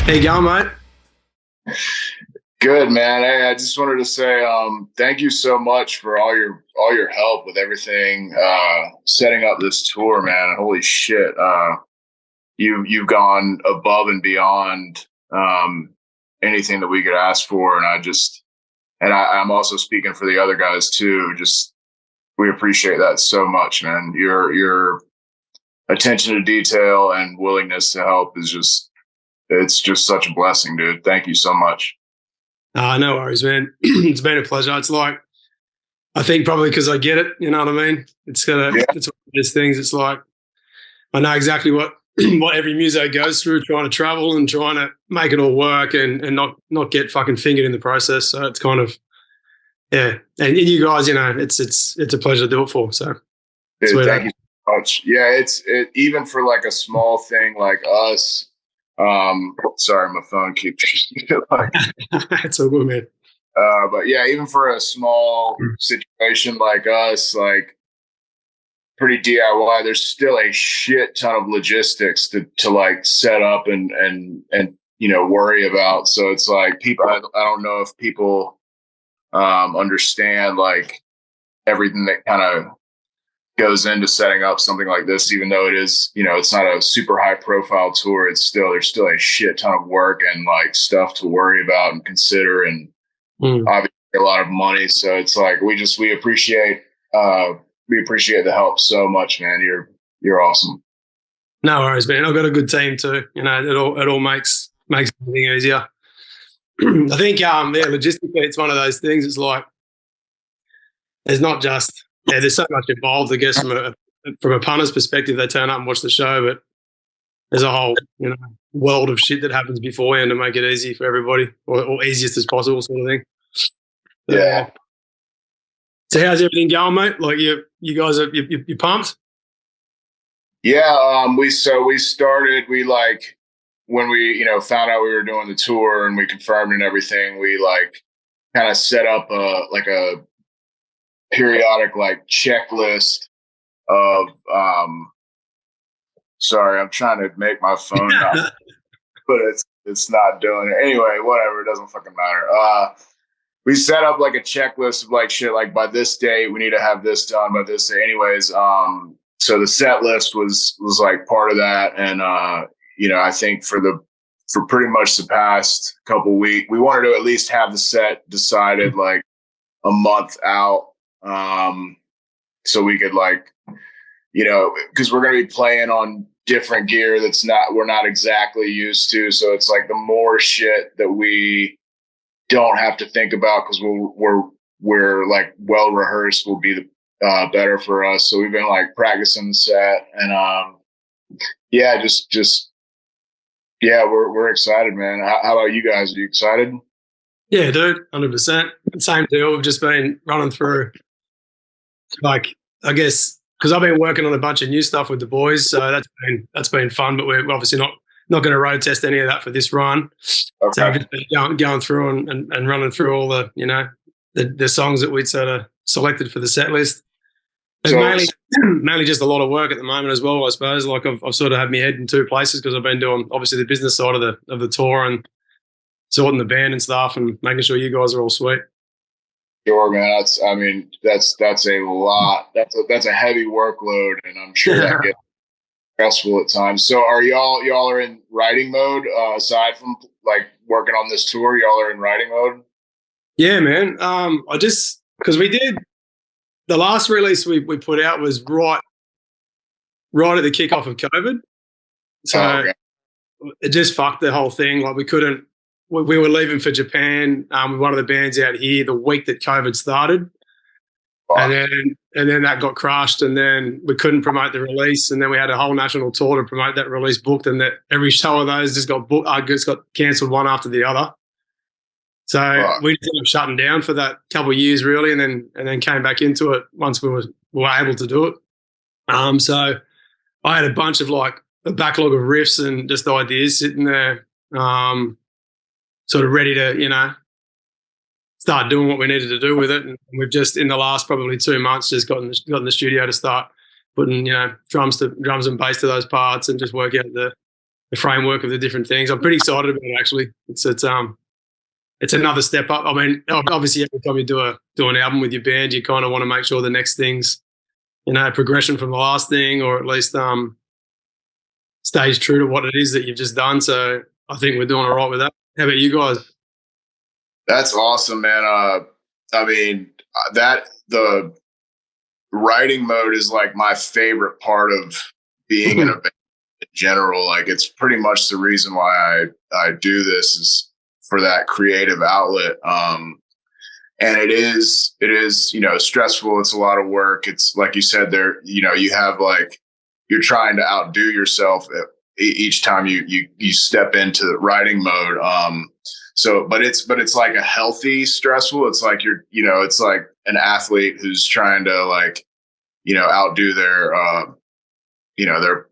How you going, mate? Good, man. Hey, I just wanted to say thank you so much for all your help with everything, setting up this tour, man. Holy shit. You've gone above and beyond anything that we could ask for, and I'm also speaking for the other guys too. Just we appreciate that so much, man. Your attention to detail and willingness to help is just such a blessing, dude. Thank you so much. No worries, man. It's been a pleasure. It's like, I think probably because I get it, you know what I mean? It's one of those things. It's like, I know exactly what every muso goes through, trying to travel and trying to make it all work and not get fucking fingered in the process. So it's kind of, yeah. And you guys, you know, it's a pleasure to do it for. So dude, thank you so much. Yeah, even for like a small thing like us. Sorry, my phone keeps It's all good, man. But yeah, even for a small situation like us, like pretty DIY, there's still a shit ton of logistics to like set up and worry about. So it's like people, I don't know if people understand like everything that kind of goes into setting up something like this, even though it is, it's not a super high profile tour. There's still a shit ton of work and like stuff to worry about and consider, and obviously a lot of money. So it's like, we appreciate the help so much, man. You're awesome. No worries, man. I've got a good team too. You know, it all makes everything easier. I think, logistically, it's one of those things. It's like, there's not just, there's so much involved, I guess, from a punter's perspective. They turn up and watch the show, but there's a whole, world of shit that happens beforehand to make it easy for everybody, or easiest as possible, sort of thing. Yeah. So how's everything going, mate? Like you guys are you pumped? Yeah. We started. We like when we found out we were doing the tour and we confirmed and everything. We like kind of set up a periodic like checklist of sorry, I'm trying to make my phone not, but it's not doing it anyway. Whatever, it doesn't fucking matter. We set up like a checklist of like shit, like by this date we need to have this done by this day. Anyways, so the set list was like part of that, and I think for pretty much the past couple weeks, we wanted to at least have the set decided like a month out. So we could like, because we're going to be playing on different gear we're not exactly used to. So it's like the more shit that we don't have to think about, because we're like well rehearsed, will be the better for us. So we've been like practicing the set, and we're excited, man. How about you guys? Are you excited? Yeah, dude, 100%. Same deal. We've just been running through, like, I guess, because I've been working on a bunch of new stuff with the boys, so that's been fun. But we're obviously not going to road test any of that for this run. Okay. So I've just been going through and running through all the the songs that we'd sort of selected for the set list. So, mainly just a lot of work at the moment as well, I suppose. Like I've sort of had my head in two places because I've been doing obviously the business side of the tour and sorting the band and stuff and making sure you guys are all sweet. Sure, man. That's a lot. That's a heavy workload, and I'm sure that gets stressful at times. So are y'all are in writing mode, aside from like working on this tour? Y'all are in writing mode? Yeah, man. Because we did the last release we put out was right at the kickoff of COVID. So it just fucked the whole thing. Like we were leaving for Japan with one of the bands out here the week that COVID started. And then that got crushed, and then we couldn't promote the release, and then we had a whole national tour to promote that release booked, and that every show of those just got cancelled one after the other. So we just ended up shutting down for that couple of years, really, and then came back into it once we were able to do it. So I had a bunch of like a backlog of riffs and just ideas sitting there, sort of ready to start doing what we needed to do with it. And we've just in the last probably 2 months just got in the studio to start putting drums and bass to those parts and just work out framework of the different things. I'm pretty excited about it, actually. It's another step up. I mean, obviously every time you do an album with your band, you kind of want to make sure the next thing's, progression from the last thing, or at least stays true to what it is that you've just done. So I think we're doing all right with that. How about you guys? That's awesome, man. I mean, the writing mode is like my favorite part of being in a band in general. Like, it's pretty much the reason why I do this, is for that creative outlet. And it is, stressful. It's a lot of work. It's like you said there, you have like, you're trying to outdo yourself each time you step into the writing mode. But it's like a healthy stressful. It's like it's like an athlete who's trying to like, outdo their,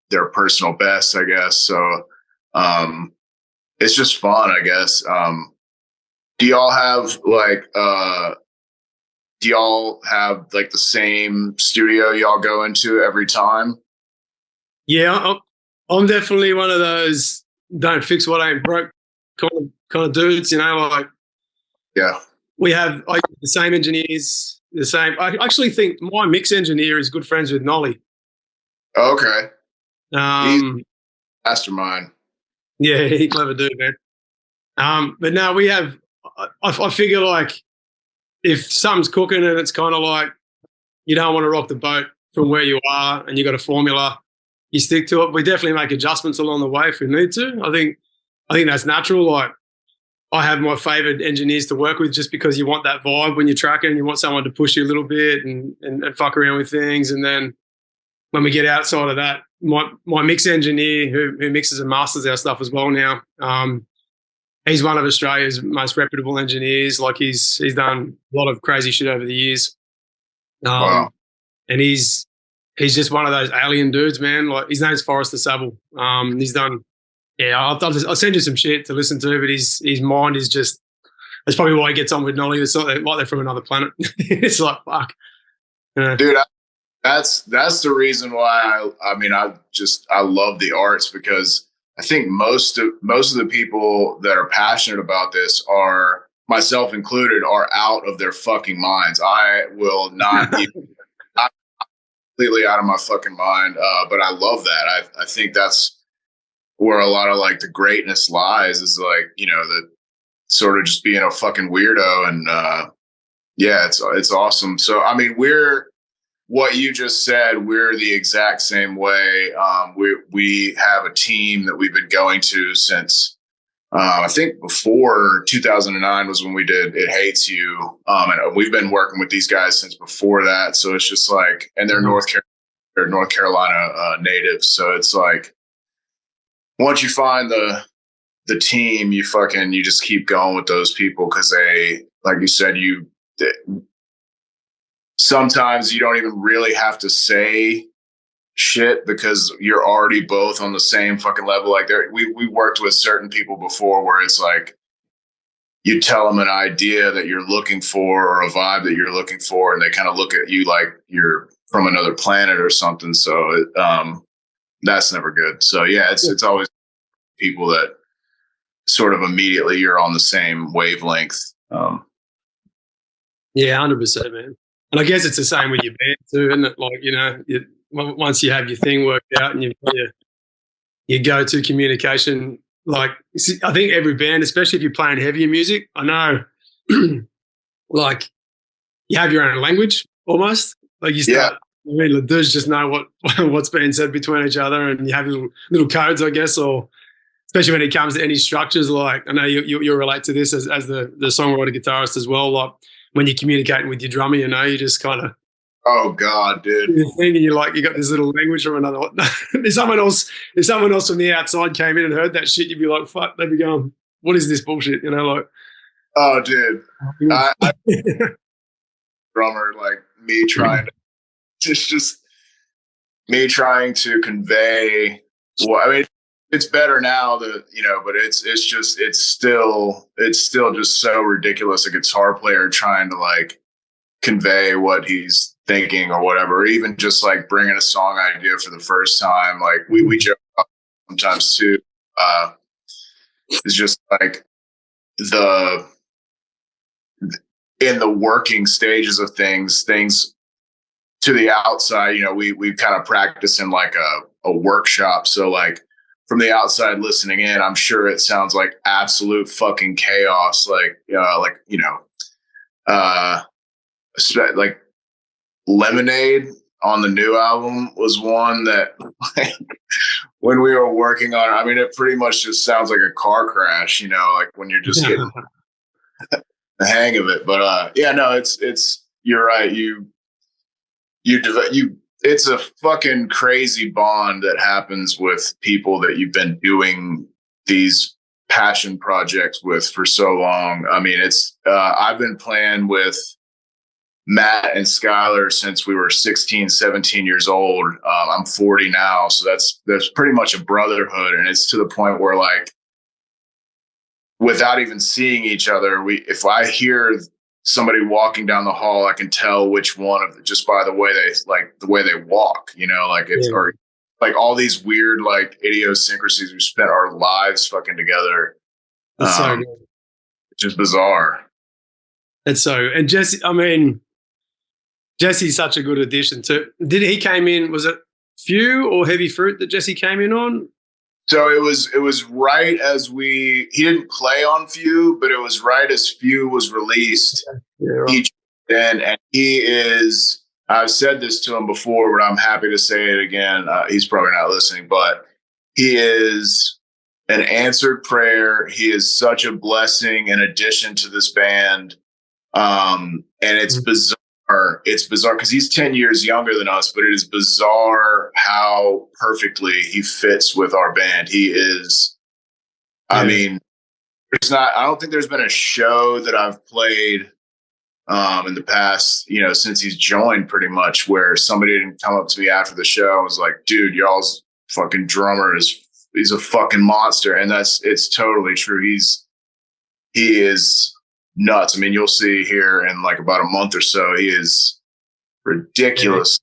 their personal best, I guess. So, it's just fun, I guess. Do y'all have the same studio y'all go into every time? Yeah, I'm definitely one of those don't fix what ain't broke kind of dudes, like. Yeah. We have the same engineers, I actually think my mix engineer is good friends with Nolly. Okay. He's mastermind. Yeah, he's clever dude, man. But no, we have, I figure like if something's cooking and it's kind of like you don't want to rock the boat from where you are and you got a formula, you stick to it. We definitely make adjustments along the way if we need to. I think that's natural. Like, I have my favorite engineers to work with just because you want that vibe when you're tracking. You want someone to push you a little bit and fuck around with things. And then when we get outside of that, my mix engineer who mixes and masters our stuff as well now, he's one of Australia's most reputable engineers. Like, he's done a lot of crazy shit over the years. Wow. And he's just one of those alien dudes, man. Like, his name's Forrester Saville. He's done, I'll send you some shit to listen to, but his mind is just, that's probably why he gets on with Nolly. It's like they're from another planet. It's like, fuck. Dude, that's the reason why I love the arts, because I think most of the people that are passionate about this, are, myself included, are out of their fucking minds. I will not be completely out of my fucking mind, but I love that. I think that's where a lot of like the greatness lies, is like, the sort of just being a fucking weirdo. And it's awesome. So I mean, what you just said, we're the exact same way. We have a team that we've been going to since I think before 2009 was when we did It Hates You. And we've been working with these guys since before that. So it's just like, and they're North Carolina natives. So it's like, once you find the team, you just keep going with those people, because they, like you said, sometimes you don't even really have to say shit, because you're already both on the same fucking level. Like, we worked with certain people before where it's like, you tell them an idea that you're looking for, or a vibe that you're looking for, and they kind of look at you like you're from another planet or something. So that's never good. So yeah, it's always people that sort of immediately you're on the same wavelength. Yeah, 100%, man. And I guess it's the same with your band too, isn't it? Like, once you have your thing worked out and you've got your go-to communication, like, I think every band, especially if you're playing heavier music, I know, like, you have your own language almost. Like, you start, the dudes just know what's being said between each other, and you have little codes, I guess, or especially when it comes to any structures. Like, I know you'll relate to this as the songwriter guitarist as well. Like, when you're communicating with your drummer, you just kind of, oh God, dude, you're thinking you got this little language from another. If someone else from the outside came in and heard that shit, you'd be like, fuck, they'd be going, what is this bullshit? Like, oh, dude, I drummer, like, me trying to just me trying to convey. Well, I mean, it's better now that, but it's still just so ridiculous. A guitar player trying to like convey what he's thinking or whatever, or even just like bringing a song idea for the first time. Like, we joke sometimes too. is just like in the working stages of things to the outside, you know, we kind of practice in like a workshop. So like from the outside listening in, I'm sure it sounds like absolute fucking chaos. Like like Lemonade on the new album was one that like, when we were working on it, I mean, it pretty much just sounds like a car crash, you know, like when you're just getting the hang of it. But yeah, no, it's you're right. It's a fucking crazy bond that happens with people that you've been doing these passion projects with for so long. I mean, it's I've been playing with Matt and Skylar since we were 16, 17 years old. I'm 40 now, so that's pretty much a brotherhood, and it's to the point where like without even seeing each other, if I hear somebody walking down the hall, I can tell which one of just by the way they walk, you know, like it's or like all these weird like idiosyncrasies. We spent our lives fucking together. That's so good. It's just bizarre. And Jesse, I mean, Jesse's such a good addition to. Did he came in? Was it Few or Heavy Fruit that Jesse came in on? So it was right as he didn't play on Few, but it was right as Few was released. Yeah, right. And he is, I've said this to him before, but I'm happy to say it again. He's probably not listening, but he is an answered prayer. He is such a blessing and addition to this band. And it's bizarre. It's bizarre because he's 10 years younger than us, but it is bizarre how perfectly he fits with our band. He is, I mean, I don't think there's been a show that I've played in the past, you know, since he's joined pretty much where somebody didn't come up to me after the show and was like, dude, y'all's fucking drummer he's a fucking monster. And it's totally true. He is nuts. I mean, you'll see here in like about a month or so, he is ridiculous.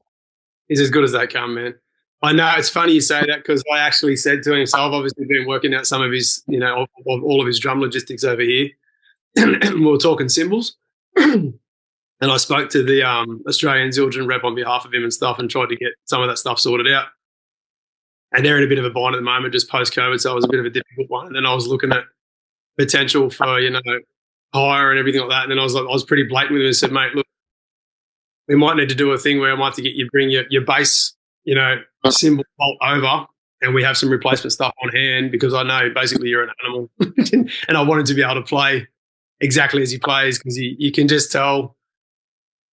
He's as good as they come, man. I know it's funny you say that because I actually said to him, so I've obviously been working out some of his, you know, all of his drum logistics over here. We were talking cymbals. And I spoke to the Australian Zildjian rep on behalf of him and stuff and tried to get some of that stuff sorted out. And they're in a bit of a bind at the moment, just post-COVID, so it was a bit of a difficult one. And then I was looking at potential for, you know, hire and everything like that. And then I was pretty blatant with him and said, mate, look, we might need to do a thing where I might have to get you bring your bass, you know, cymbal bolt over and we have some replacement stuff on hand because I know basically you're an animal. And I wanted to be able to play exactly as he plays because you can just tell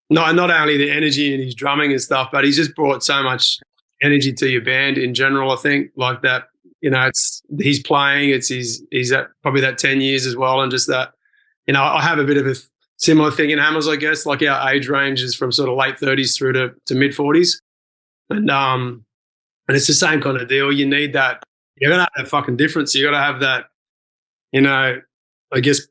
not only the energy in his drumming and stuff, but he's just brought so much energy to your band in general, I think, like that, you know, he's playing, he's at probably that 10 years as well and just that, you know, I have a bit of a similar thing in Hammers, I guess. Like our age range is from sort of late 30s through to mid 40s, and it's the same kind of deal. You need that. You're gonna have that fucking difference. You got to have that, you know, I guess,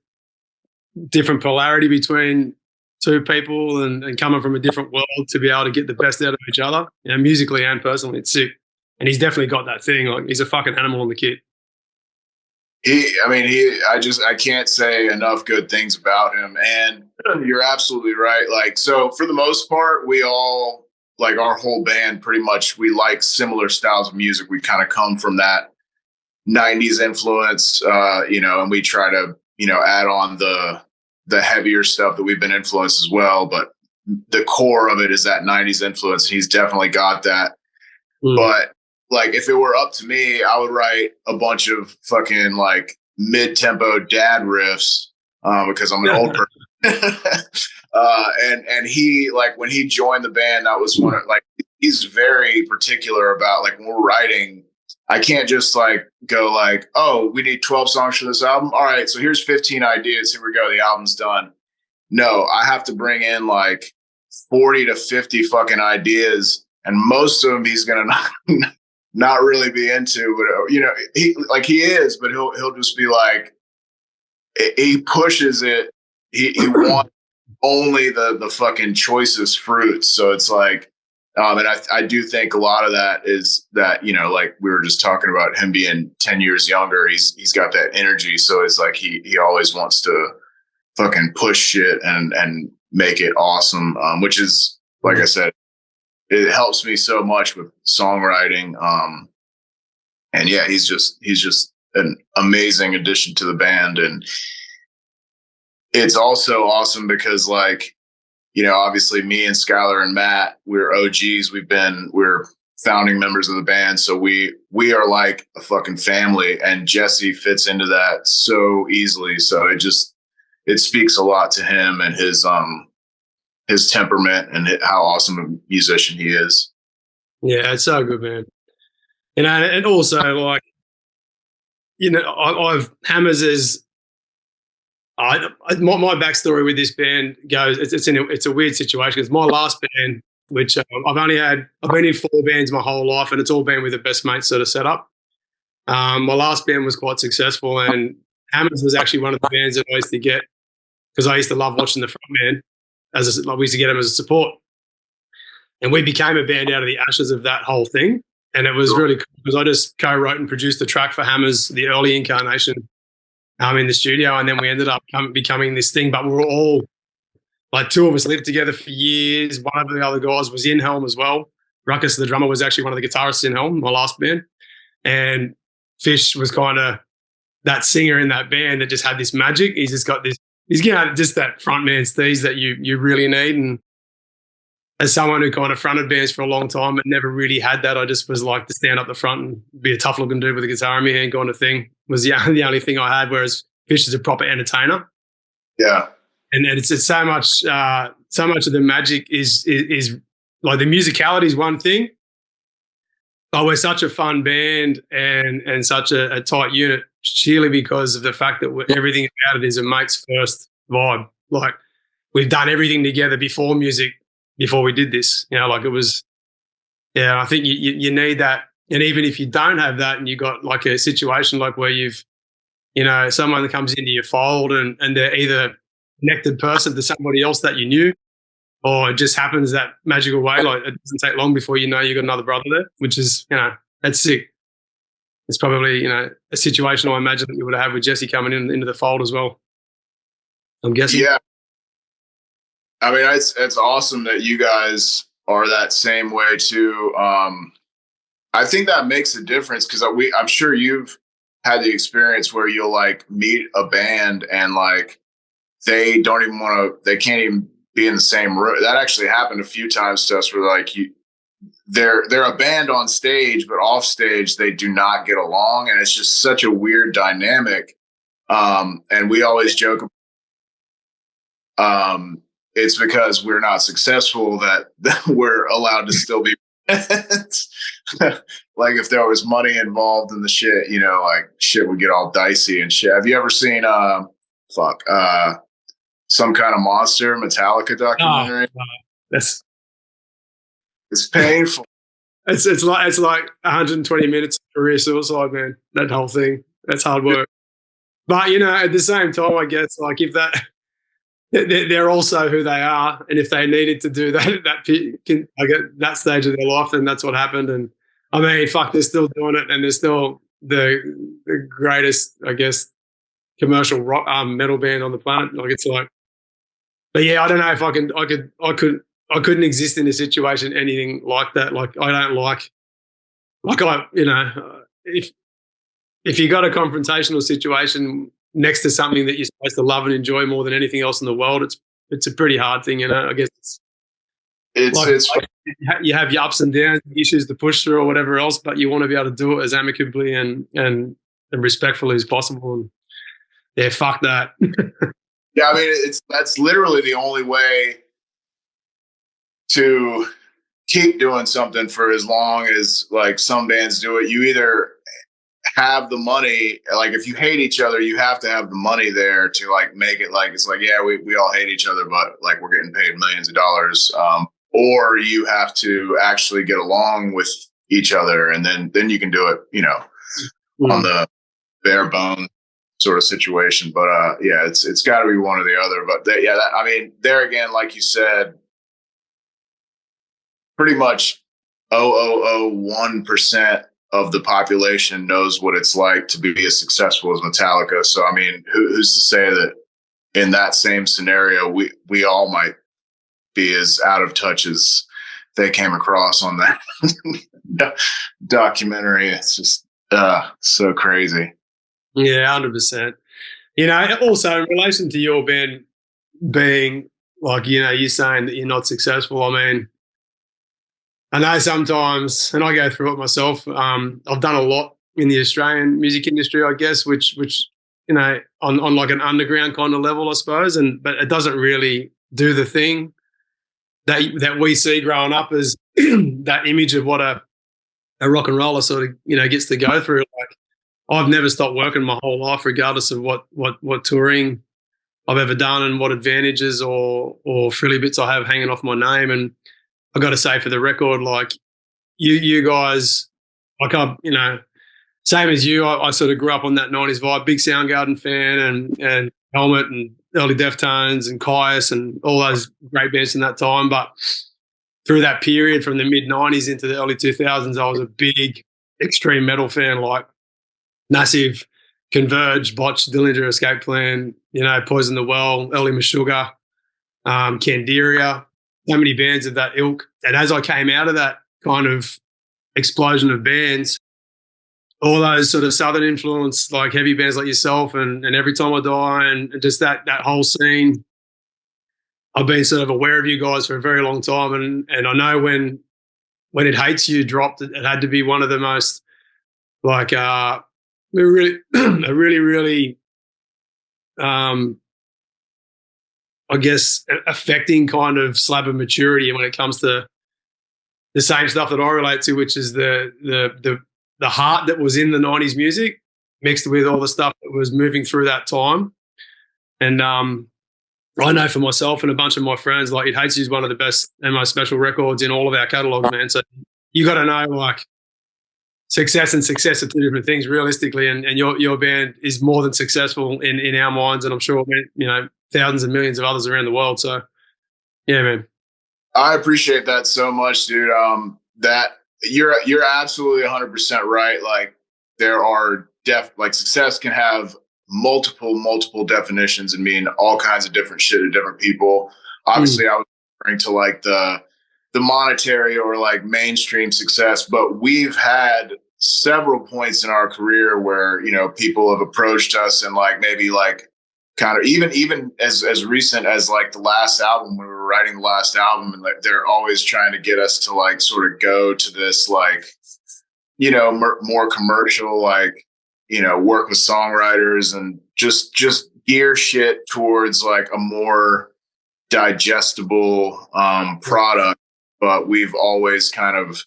different polarity between two people and coming from a different world to be able to get the best out of each other, you know, musically and personally. It's sick, and he's definitely got that thing. Like he's a fucking animal on the kit. I can't say enough good things about him. And you're absolutely right. Like, so for the most part, we all, like our whole band, pretty much, we like similar styles of music. We kind of come from that 90s influence, you know, and we try to, you know, add on the heavier stuff that we've been influenced as well. But the core of it is that 90s influence. He's definitely got that. But like, if it were up to me, I would write a bunch of fucking like mid-tempo dad riffs because I'm an old person. And he, like, when he joined the band, that was one of, like, he's very particular about, like, when we're writing, I can't just like go like, oh, we need 12 songs for this album. All right, so here's 15 ideas. Here we go. The album's done. No, I have to bring in like 40 to 50 fucking ideas, and most of them he's gonna not really be into. But you know, he is, but he'll just be like, he pushes it. He wants only the fucking choicest fruits. So it's like, And I do think a lot of that is that, like we were just talking about him being 10 years younger, he's got that energy. So it's like, he always wants to fucking push shit and make it awesome. Which is, like I said, it helps me so much with songwriting. And yeah, he's just an amazing addition to the band. And it's also awesome because, like, obviously me and Skylar and Matt, we're OGs. We're founding members of the band. So we are like a fucking family, and Jesse fits into that so easily. So it speaks a lot to him and his temperament and how awesome a musician he is. Yeah, it's so good, man. And also, like, I've Hammers is. My backstory with this band goes. It's a weird situation because my last band, which I've been in 4 bands my whole life, and it's all been with the best mates sort of setup. My last band was quite successful, and Hammers was actually one of the bands that I used to get because I used to love watching the front man. We used to get him as a support, and we became a band out of the ashes of that whole thing. And it was really cool because I just co-wrote and produced the track for Hammers, the early incarnation. In the studio, and then we ended up becoming this thing. But we were all, like, 2 of us lived together for years. One of the other guys was in Helm as well. Ruckus, the drummer, was actually one of the guitarists in Helm, my last band. And Fish was kind of that singer in that band that just had this magic. He's just got this, just that frontman steez that you really need. And as someone who kind of fronted bands for a long time and never really had that, I just was like to stand up the front and be a tough looking dude with a guitar in my hand kind of thing was the only thing I had, whereas Fish is a proper entertainer. Yeah. And it's so much of the magic is like the musicality is one thing, but we're such a fun band and such a tight unit sheerly because of the fact that everything about it is a mate's first vibe. Like, we've done everything together before music, before we did this, like it was, I think you need that. And even if you don't have that and you got like a situation like where you've, someone that comes into your fold and they're either connected person to somebody else that you knew, or it just happens that magical way. Like, it doesn't take long before you got another brother there, which is, that's sick. It's probably, a situation I imagine that you would have with Jesse coming into the fold as well, I'm guessing. Yeah. I mean, it's awesome that you guys are that same way too. I think that makes a difference because I'm sure you've had the experience where you'll like meet a band and like they can't even be in the same room. That actually happened a few times to us where like they're a band on stage, but off stage they do not get along, and it's just such a weird dynamic. And we always joke. It's because we're not successful that we're allowed to still be friends. Like, if there was money involved in the shit, like shit would get all dicey and shit. Have you ever seen Some Kind of Monster Metallica documentary? It's painful. It's like 120 minutes of career suicide, man. That whole thing. That's hard work. But at the same time, I guess, like, if that. They're also who they are, and if they needed to do that at that stage of their life, then that's what happened. And I mean, fuck, they're still doing it, and they're still the greatest, I guess, commercial rock metal band on the planet. Like, it's like, but yeah, I don't know if I couldn't exist in a situation anything like that. Like, I don't like if you got a confrontational situation next to something that you're supposed to love and enjoy more than anything else in the world, it's a pretty hard thing, I guess it's you have your ups and downs, issues to push through or whatever else, but you want to be able to do it as amicably and respectfully as possible. And yeah, fuck that. Yeah, I mean, that's literally the only way to keep doing something for as long as like some bands do it. You either have the money, like if you hate each other, you have to have the money there to like make it like, it's like, yeah, we all hate each other, but like we're getting paid millions of dollars. Or you have to actually get along with each other, and then you can do it, on the bare bone sort of situation. But yeah, it's got to be one or the other. But I mean, there again, like you said, pretty much 0.001% of the population knows what it's like to be as successful as Metallica. So, I mean, who's to say that in that same scenario, we all might be as out of touch as they came across on that documentary. It's just so crazy. Yeah, 100%. You know, also in relation to your band being like, you know, you saying that you're not successful. I mean, I know sometimes, and I go through it myself. I've done a lot in the Australian music industry, I guess, which you know, on like an underground kind of level, I suppose, but it doesn't really do the thing that we see growing up as that image of what a rock and roller sort of, you know, gets to go through. Like, I've never stopped working my whole life, regardless of what touring I've ever done and what advantages or frilly bits I have hanging off my name. And I got to say, for the record, like you guys, like you know, same as you, I sort of grew up on that 90s vibe, big Soundgarden fan and Helmet and early Deftones and Caius and all those great bands in that time. But through that period from the mid 90s into the early 2000s, I was a big extreme metal fan, like massive Converge, Botch, Dillinger Escape Plan, you know, Poison the Well, early Meshuggah, Candiria, so many bands of that ilk. And as I came out of that kind of explosion of bands, all those sort of Southern influence, like heavy bands like yourself and Every Time I Die and just that whole scene, I've been sort of aware of you guys for a very long time. And I know when It Hates You dropped, it had to be one of the most like a really I guess affecting kind of slab of maturity when it comes to the same stuff that I relate to, which is the heart that was in the 90s music mixed with all the stuff that was moving through that time. And I know for myself and a bunch of my friends, like It Hates You is one of the best and most special records in all of our catalogs, man. So you got to know, like, success and success are two different things realistically, and your band is more than successful in our minds, and I'm sure, you know, thousands and millions of others around the world. So yeah, man. I appreciate that so much, dude. That you're absolutely 100% right. Like, there are like success can have multiple definitions and mean all kinds of different shit to different people. Obviously, I was referring to like the monetary or like mainstream success, but we've had several points in our career where, you know, people have approached us and like maybe like kind of even as recent as like the last album, when we were writing the last album, and like they're always trying to get us to like sort of go to this like, you know, more commercial, like, you know, work with songwriters and just gear shit towards like a more digestible product. But we've always kind of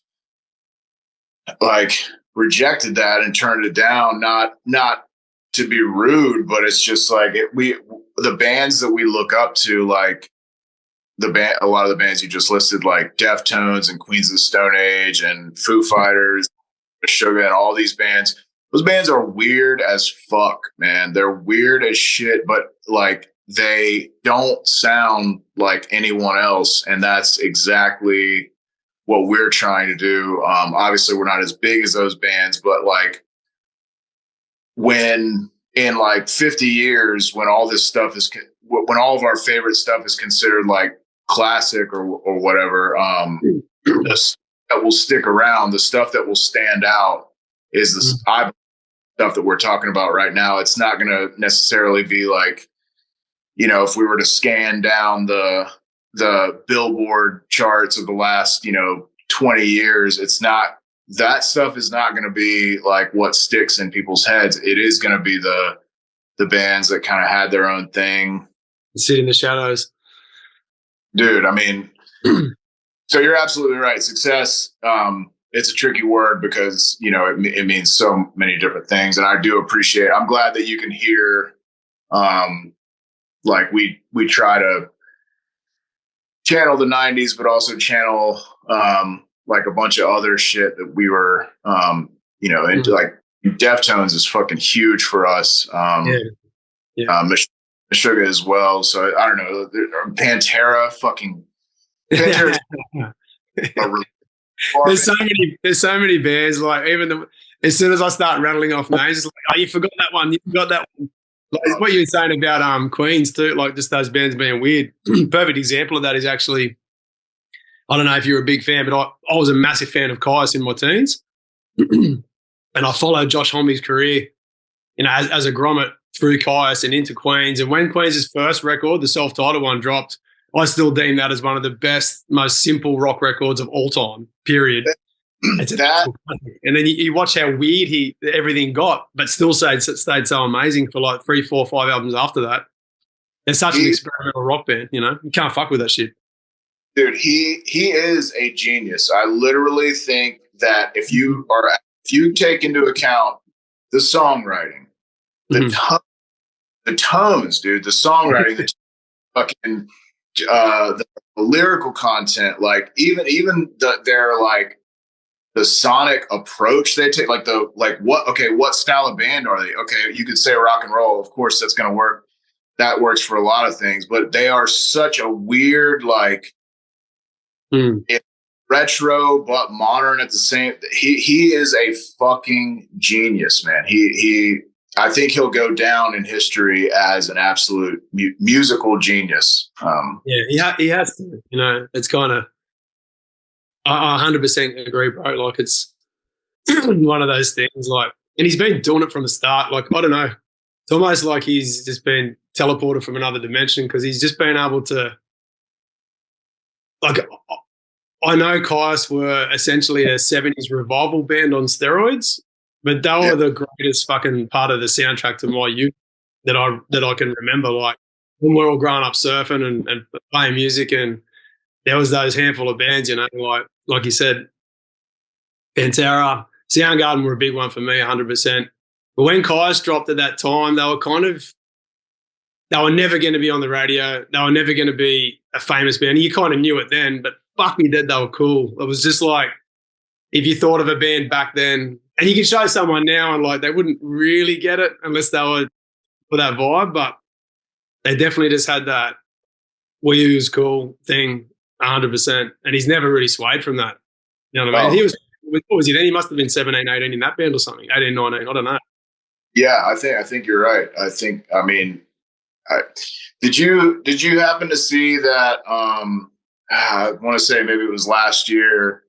like rejected that and turned it down, not to be rude, but it's just like the bands that we look up to, like a lot of the bands you just listed, like Deftones and Queens of the Stone Age and Foo Fighters, Sugar, and all these bands. Those bands are weird as fuck, man. They're weird as shit, but like they don't sound like anyone else, and that's exactly what we're trying to do. Obviously, we're not as big as those bands, but like when in like 50 years, when all this stuff is, when all of our favorite stuff is considered like classic or whatever, the stuff that will stick around, the stuff that will stand out is the stuff that we're talking about right now. It's not going to necessarily be like, you know, if we were to scan down the Billboard charts of the last, you know, 20 years, it's not, that stuff is not going to be like what sticks in people's heads. It is going to be the bands that kind of had their own thing. Sit in the shadows. Dude, I mean, so you're absolutely right. Success, it's a tricky word because, you know, it means so many different things. And I do appreciate, I'm glad that you can hear, like we try to channel the 90s, but also channel like a bunch of other shit that we were, you know, into. Like Deftones is fucking huge for us. Meshuggah as well. So I don't know, Pantera, fucking Pantera. There's so many bands, like as soon as I start rattling off names, it's like, oh, you forgot that one, you forgot that one. Like what you were saying about Queens too, like just those bands being weird. Perfect example of that is actually, I don't know if you're a big fan, but I was a massive fan of Caius in my teens. And I followed Josh Homme's career, as a grommet through Caius and into Queens. And when Queens' first record, the self-titled one, dropped, I still deem that as one of the best, most simple rock records of all time, period. And then you watch how weird everything got, but still stayed so amazing for like 3, 4, 5 albums after that. They're such an experimental rock band, you can't fuck with that shit. Dude, he is a genius. I literally think that if you take into account the songwriting, the tones, dude, the songwriting, the fucking the lyrical content, like even their like the sonic approach they take, what style of band are they? Okay, you could say rock and roll, of course that's gonna work. That works for a lot of things, but they are such a weird, like retro but modern at the same. He is a fucking genius, man. I think he'll go down in history as an absolute musical genius. Yeah, he has to. It's kind of. I 100% agree, bro. Like it's one of those things. Like, and he's been doing it from the start. Like I don't know. It's almost like he's just been teleported from another dimension because he's just been able to. Like, I know Caius were essentially a 70s revival band on steroids, but they were the greatest fucking part of the soundtrack to my youth that I can remember. Like when we're all growing up surfing and playing music, and there was those handful of bands, like you said, Pantera, Soundgarden were a big one for me, 100%. But when Caius dropped at that time, they were never going to be on the radio. They were never going to be a famous band. You kind of knew it then, but fuck me dead, they were cool. It was just like, if you thought of a band back then, and you can show someone now and like they wouldn't really get it unless they were for that vibe, but they definitely just had that we use cool thing 100%. And he's never really swayed from that. You know what I mean? What was he then? He must have been 17, 18 in that band or something. 18, 19, I don't know. Yeah, I think you're right. Did you happen to see that? I want to say maybe it was last year.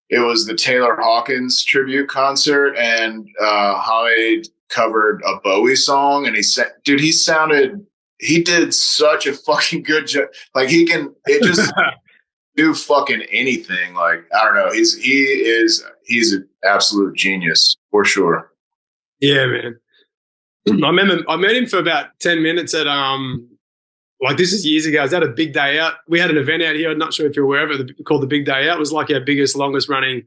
It was the Taylor Hawkins tribute concert, and Hamid covered a Bowie song, and he did such a fucking good job. Like it just do fucking anything. Like I don't know, he's an absolute genius for sure. Yeah, man. I remember I met him for about 10 minutes at like this is years ago. I was at a Big Day Out. We had an event out here. I'm not sure if you're aware of it, called the Big Day Out. It was like our biggest, longest running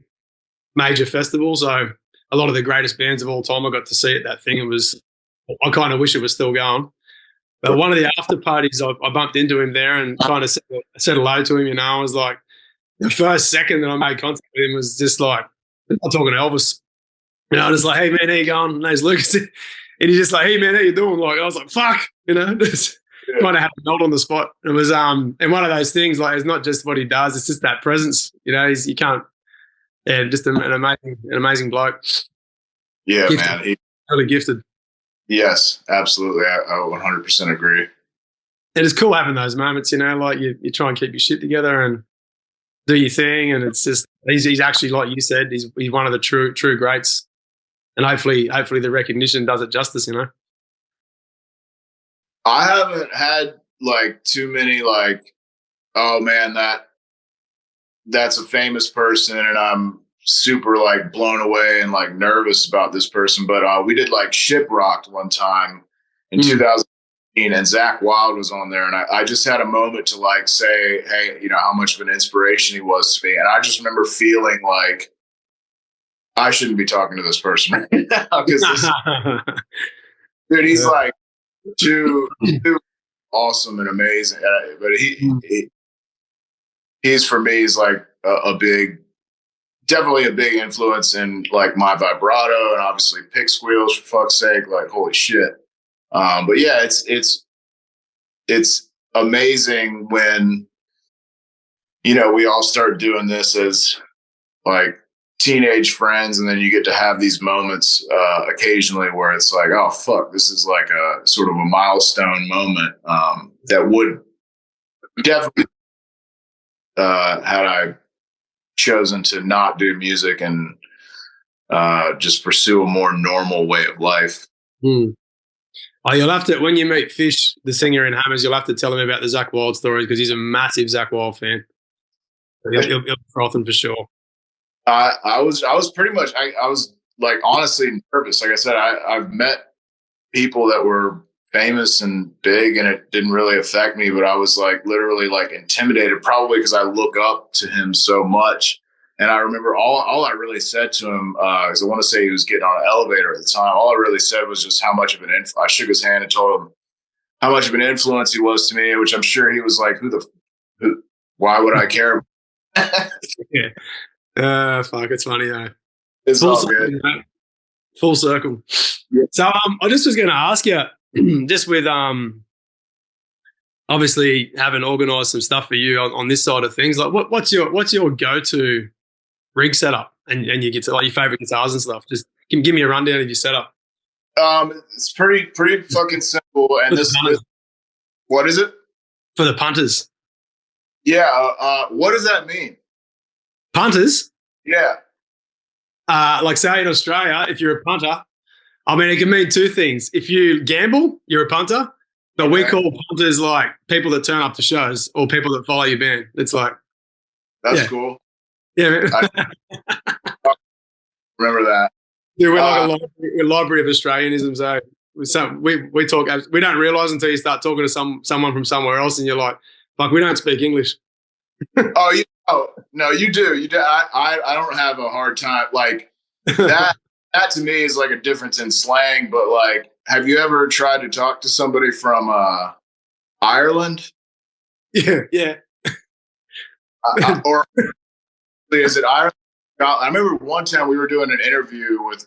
major festival. So a lot of the greatest bands of all time I got to see at that thing. I kind of wish it was still going. But one of the after parties, I bumped into him there and kind of said hello to him. I was like, the first second that I made contact with him was just like, I'm talking to Elvis. I was like, hey man, how you going? My name's Lucas. And he's just like, hey man, how you doing? Like, I was like, fuck, kind of had a melt on the spot. It was and one of those things, like, it's not just what he does, it's just that presence. You can't. Yeah, just an amazing bloke. Yeah, gifted. Man, he's really gifted. Yes, absolutely. I 100% agree. And it's cool having those moments, like you try and keep your shit together and do your thing, and it's just he's actually, like you said, he's one of the true greats, and hopefully the recognition does it justice. I haven't had like too many like, oh man, that's a famous person and I'm super like blown away and like nervous about this person. But we did like Shiprocked one time in 2018, and Zakk Wylde was on there, and I just had a moment to like say, hey, how much of an inspiration he was to me. And I just remember feeling like I shouldn't be talking to this person right now because dude, he's like too awesome and amazing. But he's for me, he's like definitely a big influence in like my vibrato and obviously pick squeals, for fuck's sake. Like, holy shit. But yeah, it's amazing when we all start doing this as like teenage friends, and then you get to have these moments occasionally where it's like, oh fuck, this is like a sort of a milestone moment that would definitely had I chosen to not do music and just pursue a more normal way of life. Oh, you'll have to, when you meet Fish, the singer in Hammers, you'll have to tell him about the Zakk Wylde story, because he's a massive Zakk Wylde fan. He'll be frothing for sure. I was pretty much, I was like honestly nervous. Like I said, I've met people that were famous and big, and it didn't really affect me, but I was like literally like intimidated, probably because I look up to him so much. And I remember all I really said to him, because I want to say he was getting on an elevator at the time. All I really said was just how much of an I shook his hand and told him how much of an influence he was to me, which I'm sure he was like, why would I care? Yeah. Fuck, it's funny though. It's all good. Full circle. Yeah. So I just was going to ask you, just with obviously having organised some stuff for you on this side of things, like what's your go-to rig setup and you get to like your favorite guitars and stuff? Just give me a rundown of your setup. It's pretty fucking simple. And what is it? For the punters. Yeah. What does that mean? Punters? Yeah. Like say in Australia, if you're a punter, I mean, it can mean two things. If you gamble, you're a punter, but we call punters like people that turn up to shows or people that follow your band. It's like, that's cool. Yeah, man. Remember that. Yeah, we're like a library of Australianisms. We talk. We don't realize until you start talking to someone from somewhere else, and you're like, "Fuck, we don't speak English." No, you do. You do. I don't have a hard time like that. That to me is like a difference in slang. But like, have you ever tried to talk to somebody from Ireland? Yeah. Or is it Ireland? I remember one time we were doing an interview with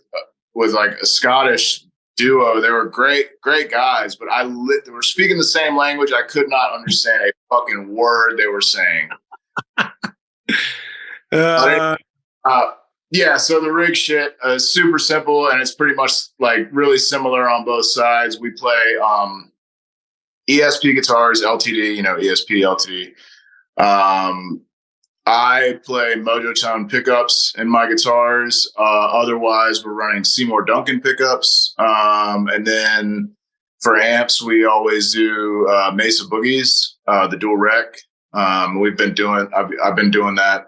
like a Scottish duo. They were great guys, but they were speaking the same language. I could not understand a fucking word they were saying. Yeah, so the rig shit is super simple, and it's pretty much like really similar on both sides. We play ESP guitars, LTD, ESP, LTD. I play Mojo Tone pickups in my guitars. Otherwise, we're running Seymour Duncan pickups. And then for amps, we always do Mesa Boogies, the dual rec. I've been doing that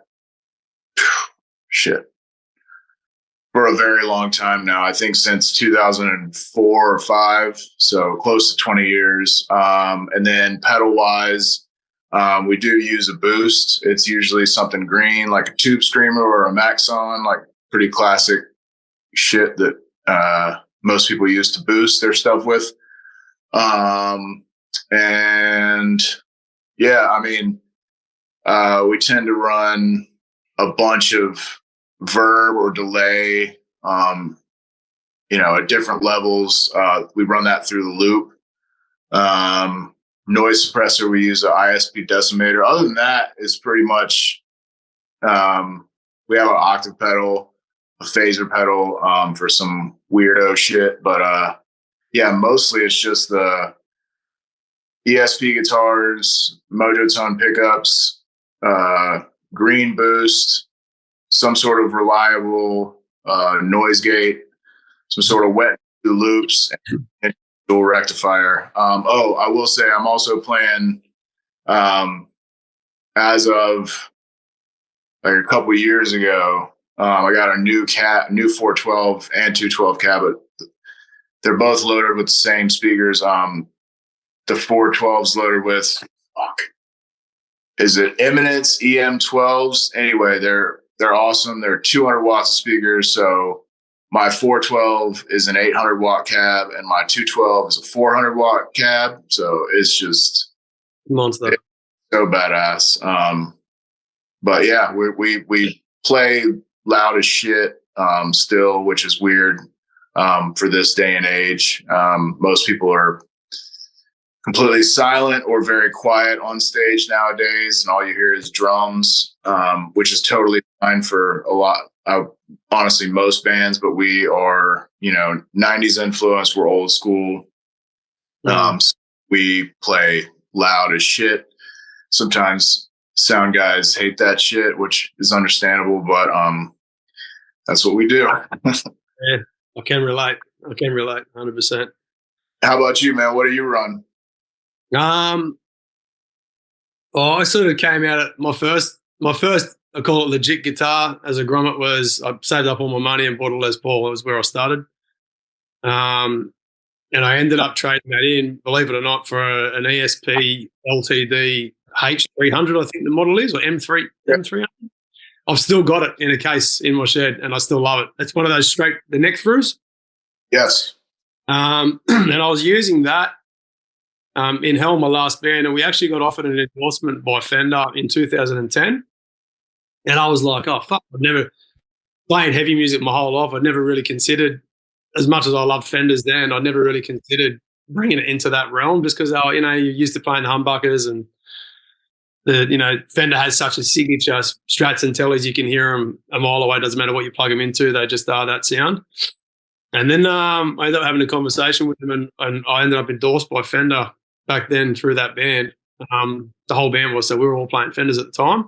for a very long time now. I think since 2004 or 5, so close to 20 years. And then pedal wise, we do use a boost. It's usually something green, like a Tube Screamer or a Maxon, like pretty classic shit that most people use to boost their stuff with. And yeah, I mean, we tend to run a bunch of verb or delay, at different levels. We run that through the loop. Noise suppressor, we use an ISP decimator. Other than that, it's pretty much we have an octave pedal, a phaser pedal for some weirdo shit. But yeah, mostly it's just the ESP guitars, Mojo Tone pickups, green boost, some sort of reliable noise gate, some sort of wet loops, and dual rectifier. I will say I'm also playing as of like a couple years ago. I got a new 412 and 212 cab, but they're both loaded with the same speakers. The 412's loaded with is it Eminence EM12s? Anyway, they're awesome. They're 200 watts of speakers. So my 412 is an 800 watt cab, and my 212 is a 400 watt cab. So it's just monster. It's so badass. But yeah, we play loud as shit still, which is weird for this day and age. Most people are completely silent or very quiet on stage nowadays, and all you hear is drums, which is totally fine for a lot. Honestly, most bands, but we are, 90s influence. We're old school. So we play loud as shit. Sometimes sound guys hate that shit, which is understandable, but that's what we do. Yeah, I can relate. 100%. How about you, man? What do you run? I sort of came out at my first, I call it legit guitar as a grommet was I saved up all my money and bought a Les Paul. That was where I started. And I ended up trading that in, believe it or not, for an ESP LTD H300, I think the model is, or M300. I've still got it in a case in my shed, and I still love it. It's one of those the neck throughs. Yes. And I was using that in Hell, my last band, and we actually got offered an endorsement by Fender in 2010. And I was like, oh, fuck, I've never playing heavy music my whole life. I'd never really considered, as much as I loved Fenders then, I'd never really considered bringing it into that realm just because, you're used to playing the humbuckers and Fender has such a signature strats and tellies. You can hear them a mile away. Doesn't matter what you plug them into. They just are that sound. And then I ended up having a conversation with them and I ended up endorsed by Fender back then through that band. The whole band was, so we were all playing Fenders at the time.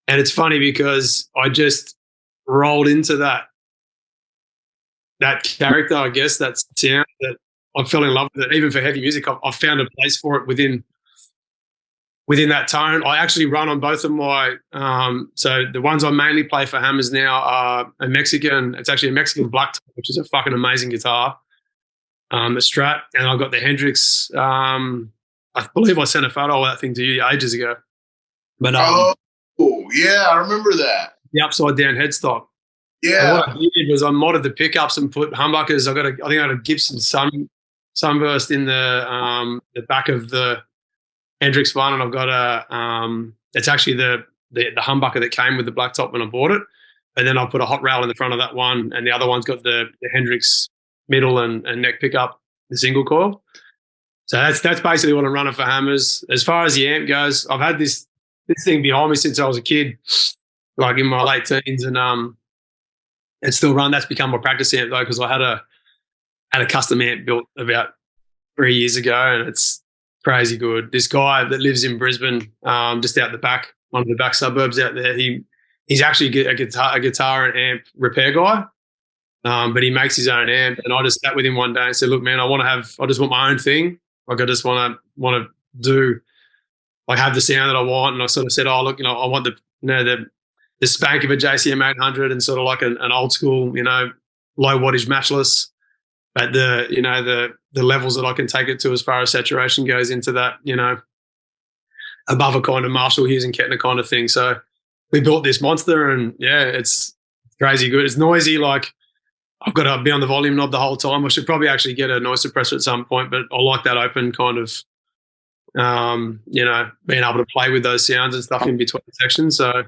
And it's funny because I just rolled into that character, I guess, that sound that I fell in love with it. Even for heavy music, I've found a place for it within that tone. I actually run on both of my so the ones I mainly play for Hammers now are it's actually a Mexican black top, which is a fucking amazing guitar, a Strat, and I've got the Hendrix. I believe I sent a photo of that thing to you ages ago. But yeah, I remember that. The upside down headstock. Yeah. And what I did was I modded the pickups and put humbuckers. I think I got a Gibson Sunburst in the back of the Hendrix one, and I've got it's actually the humbucker that came with the black top when I bought it. And then I put a hot rail in the front of that one, and the other one's got the Hendrix middle and neck pickup, the single coil. So that's basically what I'm running for Hammers. As far as the amp goes, I've had this thing behind me since I was a kid, like in my late teens, and it's still run. That's become my practice amp though, because I had a custom amp built about 3 years ago, and it's crazy good. This guy that lives in Brisbane, just out the back, one of the back suburbs out there, he's actually a guitar and amp repair guy, but he makes his own amp. And I just sat with him one day and said, "Look, man, I just want my own thing. Like I just want to do, like have the sound that I want." And I sort of said, "Oh, look, I want the spank of a JCM 800 and sort of like an old school, low wattage matchless, but the levels that I can take it to as far as saturation goes into that, above a kind of Marshall Hughes and Kettner kind of thing." So we built this monster, and yeah, it's crazy good. It's noisy. Like I've got to be on the volume knob the whole time. I should probably actually get a noise suppressor at some point, but I like that open kind of, being able to play with those sounds and stuff in between sections. So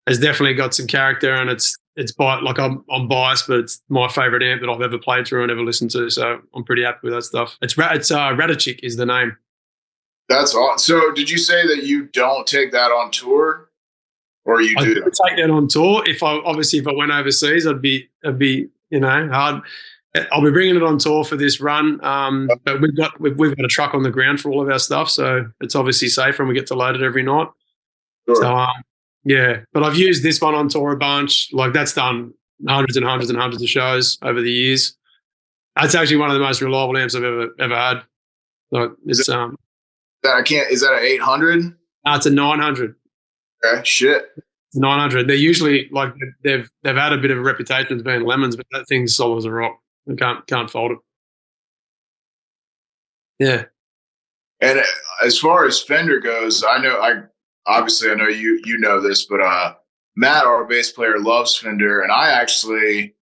it's definitely got some character, and it's like I'm biased, but it's my favorite amp that I've ever played through and ever listened to. So I'm pretty happy with that stuff. It's Radachik is the name. That's awesome. So did you say that you don't take that on tour, or you do? I take that on tour. If I went overseas, I'd be hard. I'll be bringing it on tour for this run. But we've got a truck on the ground for all of our stuff, so it's obviously safer, and we get to load it every night. Sure. So yeah, but I've used this one on tour a bunch. Like that's done hundreds and hundreds and hundreds of shows over the years. That's actually one of the most reliable amps I've ever had. Like it's is that an 800? It's a 900. Okay, shit. 900. They're usually like they've had a bit of a reputation as being lemons, but that thing's solid as a rock. I can't fault it. Yeah. And as far as Fender goes, I know you know this, but Matt, our bass player, loves Fender, and I actually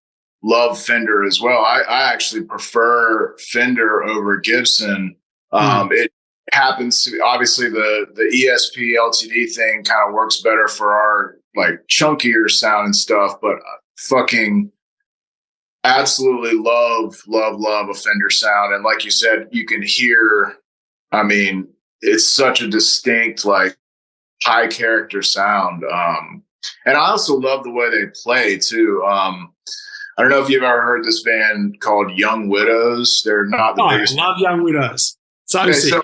love Fender as well. I actually prefer Fender over Gibson. It happens to be, obviously the ESP LTD thing kind of works better for our like chunkier sound and stuff, but fucking absolutely love a Fender sound. And like you said, you can hear, I mean, it's such a distinct, like, high character sound. And I also love the way they play too. I don't know if you've ever heard this band called Young Widows. They're not the biggest. I love Young Widows. So Okay, sick. so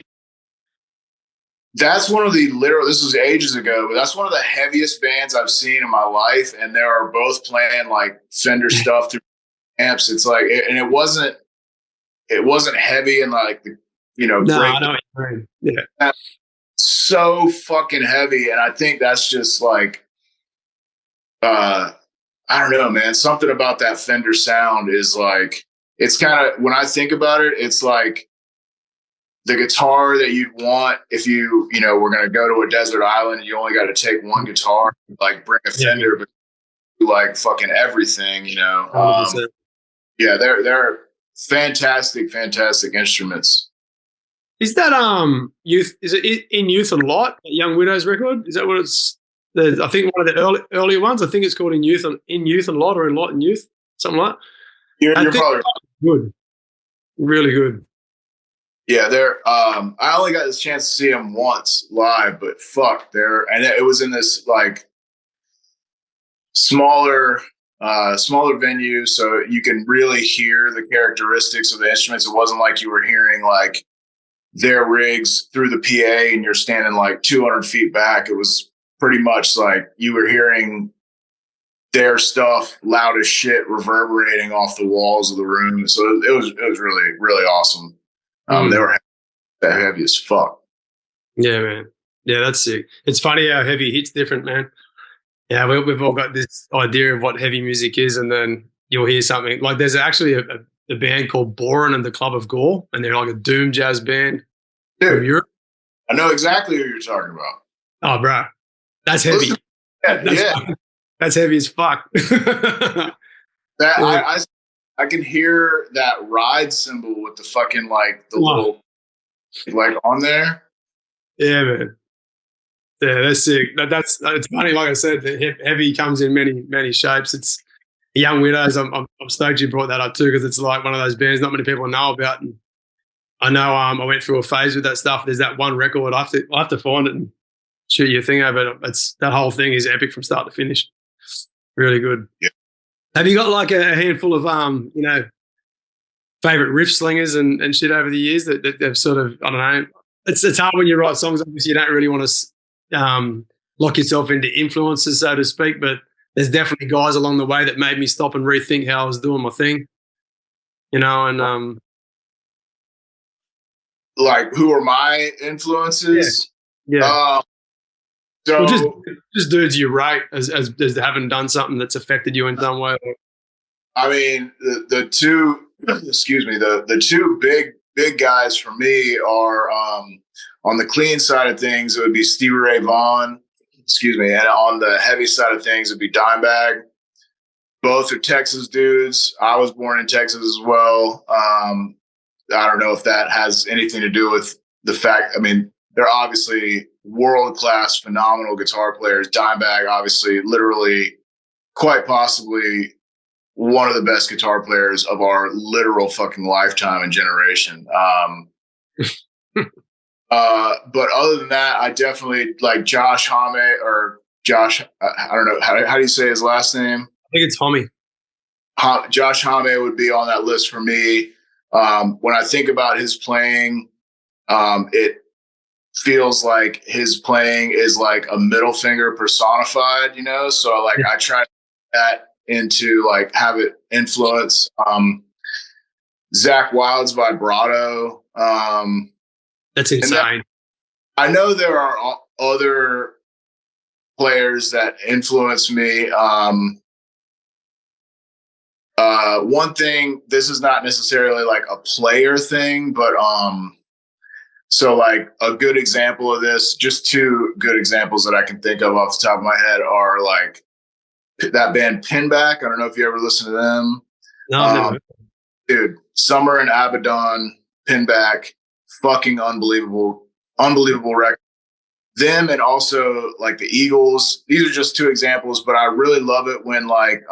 that's one of the this was ages ago, but that's one of the heaviest bands I've seen in my life. And they are both playing like Fender stuff through amps. It's like, and it wasn't heavy and like, No, I know what you mean. Yeah. So fucking heavy. And I think that's just like, I don't know, man. Something about that Fender sound is like, it's kind of, when I think about it, it's like the guitar that you'd want if you were going to go to a desert island and you only got to take one guitar, like bring a Fender, but like fucking everything, yeah, they're fantastic instruments. Is that Youth? Is it in Youth and Light? Young Widows record? Is that what it's? I think one of the earlier ones. I think it's called in Youth and Light, or in Light and Youth, something like that. You're probably good, really good. Yeah, they're. I only got this chance to see them once live, but fuck, and it was in this like smaller venue, so you can really hear the characteristics of the instruments. It wasn't like you were hearing like their rigs through the PA and you're standing like 200 feet back. It was pretty much like you were hearing their stuff loud as shit reverberating off the walls of the room. So it was really, really awesome. They were heavy as fuck. Yeah, man. Yeah, that's sick. It's funny how heavy hits different, man. Yeah, we've all got this idea of what heavy music is, and then you'll hear something. Like there's actually a band called Boren and the Club of Gore, and they're like a doom jazz band from Europe. I know exactly who you're talking about. Oh, bro. That's heavy. That's heavy as fuck. I can hear that ride cymbal with the fucking like the little like on there. Yeah, man. Yeah, that's sick. It's funny. Like I said, the heavy comes in many shapes. It's Young Widows. I'm stoked you brought that up too, because it's like one of those bands not many people know about. And I know I went through a phase with that stuff. There's that one record. I have to find it and shoot your thing over. It's that whole thing is epic from start to finish. Really good. Yeah. Have you got like a handful of favorite riff slingers and shit over the years that they've sort of, I don't know. It's hard when you write songs. Obviously, you don't really want to lock yourself into influences, so to speak. But there's definitely guys along the way that made me stop and rethink how I was doing my thing. And like who are my influences? Yeah. So just dudes you rate as having done something that's affected you in some way. I mean, the two, excuse me, the two big guys for me are on the clean side of things, it would be Stevie Ray Vaughan, excuse me, and on the heavy side of things, it'd be Dimebag. Both are Texas dudes. I was born in Texas as well. I don't know if that has anything to do with the fact, I mean, they're obviously world-class, phenomenal guitar players. Dimebag, obviously, literally, quite possibly one of the best guitar players of our literal fucking lifetime and generation. But other than that, I definitely like Josh Homme or Josh. I don't know how do you say his last name? I think it's Homme. Josh Homme would be on that list for me. When I think about his playing, it feels like his playing is like a middle finger personified, So like I try to put that into like have it influence Zakk Wylde's vibrato. That's insane. I know there are other players that influence me. One thing, this is not necessarily like a player thing, but so like a good example of this, just two good examples that I can think of off the top of my head are like that band Pinback. I don't know if you ever listened to them. No, dude, Summer and Abaddon, Pinback, fucking unbelievable record. Them and also like the Eagles. These are just two examples, but I really love it when like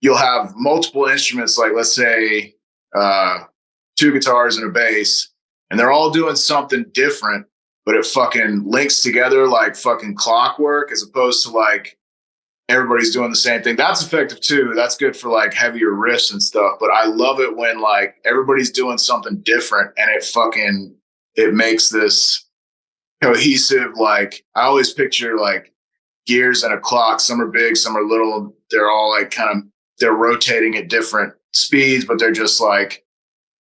you'll have multiple instruments, like let's say 2 guitars and a bass, and they're all doing something different, but it fucking links together like fucking clockwork, as opposed to like everybody's doing the same thing. That's effective too. That's good for like heavier riffs and stuff. But I love it when like everybody's doing something different and it makes this cohesive, like I always picture like gears in a clock. Some are big, some are little. They're all like they're rotating at different speeds, but they're just like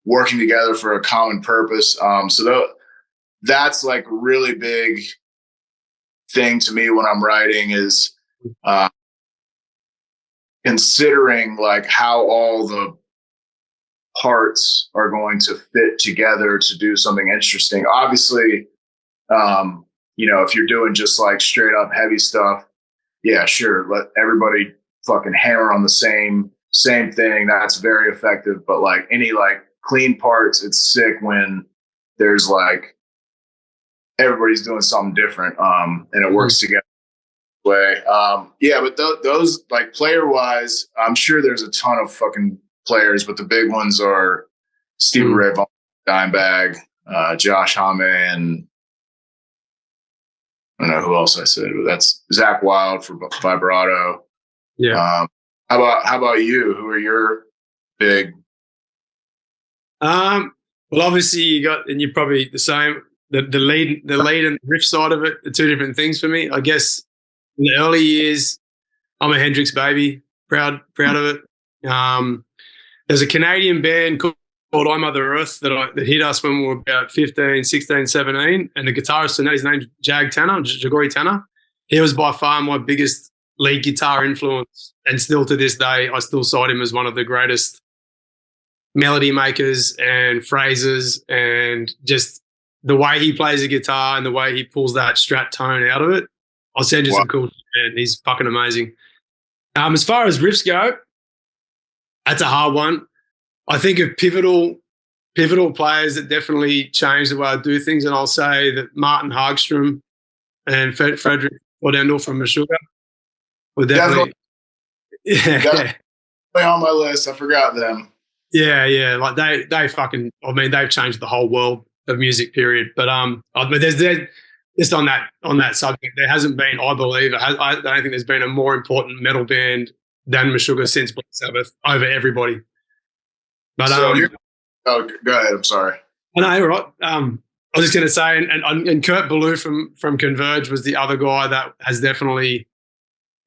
working together for a common purpose. That's like a really big thing to me when I'm writing is considering like how all the parts are going to fit together to do something interesting. Obviously, if you're doing just like straight up heavy stuff, yeah, sure, let everybody fucking hammer on the same thing. That's very effective. But like any like clean parts, it's sick when there's like everybody's doing something different, and it works together. Way, but those like player wise, I'm sure there's a ton of fucking players, but the big ones are Stevie Ray Vaughan, Dimebag, Josh Homme, and I don't know who else I said, but that's Zach Wilde for vibrato. Yeah. How about you? Who are your big? Well, obviously you're probably the same. The lead and the riff side of it are two different things for me. I guess in the early years, I'm a Hendrix baby. Proud of it. There's a Canadian band called I Mother Earth that hit us when we were about 15, 16, 17. And the guitarist in that, his name's Jagori Tanner. He was by far my biggest lead guitar influence. And still to this day, I still cite him as one of the greatest melody makers and phrasers, and just the way he plays the guitar and the way he pulls that Strat tone out of it. I'll send you some cool shit, man. He's fucking amazing. As far as riffs go, that's a hard one. I think of pivotal players that definitely changed the way I do things, and I'll say that Martin Hagstrom and Frederick Ordendal from Meshuggah were definitely on my list. I forgot them. Yeah. Like they fucking, I mean, they've changed the whole world of music, period. But there's just on that subject, there hasn't been, I believe, I don't think there's been a more important metal band than Meshuggah since Black Sabbath over everybody. But go ahead. I'm sorry. No, you're right. I was just going to say, and Kurt Ballou from Converge was the other guy that has definitely,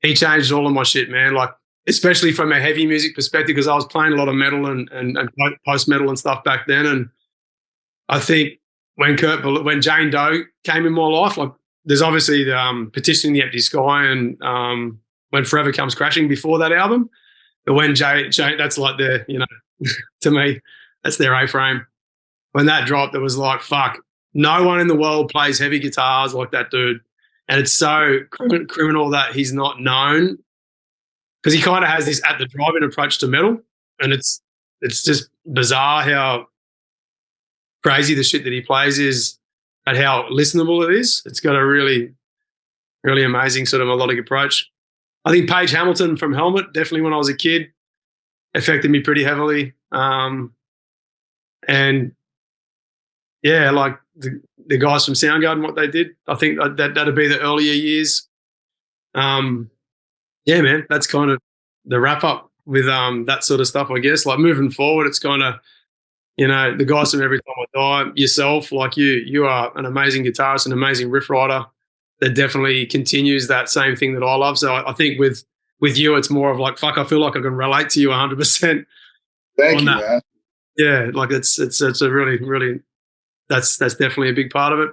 he changed all of my shit, man. Like, especially from a heavy music perspective, because I was playing a lot of metal and post metal and stuff back then. And I think when Jane Doe came in my life, like there's obviously the Petitioning the Empty Sky and When Forever Comes Crashing before that album. But when Jane, that's like their, to me, that's their A-frame. When that dropped, it was like, fuck, no one in the world plays heavy guitars like that dude. And it's so criminal that he's not known, because he kind of has this at the drive-in approach to metal. And it's just bizarre how crazy the shit that he plays is and how listenable it is. It's got a really, really amazing sort of melodic approach. I think Page Hamilton from Helmet, definitely when I was a kid, affected me pretty heavily. And yeah, like the guys from Soundgarden, what they did, I think that'd be the earlier years. Yeah, man, that's kind of the wrap up with that sort of stuff, I guess. Like moving forward, it's kind of, the guys from Every Time I Die, yourself, like you are an amazing guitarist, an amazing riff writer that definitely continues that same thing that I love. So I think with you, it's more of like, fuck, I feel like I can relate to you 100%. Thank you, man. Yeah, like it's a really, really, that's definitely a big part of it.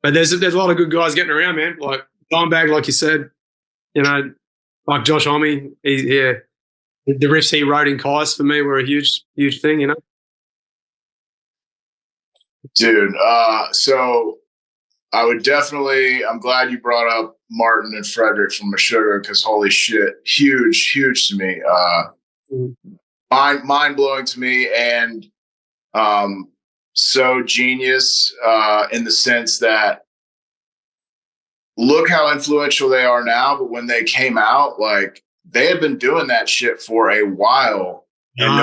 But there's a lot of good guys getting around, man. Like Dimebag, like you said, like Josh Homme, the riffs he wrote in Kais for me were a huge, huge thing, Dude, so I would definitely, I'm glad you brought up Martin and Frederick from Meshuggah, because holy shit, huge to me. Mind blowing to me, and so genius in the sense that look how influential they are now, but when they came out, like they had been doing that shit for a while, and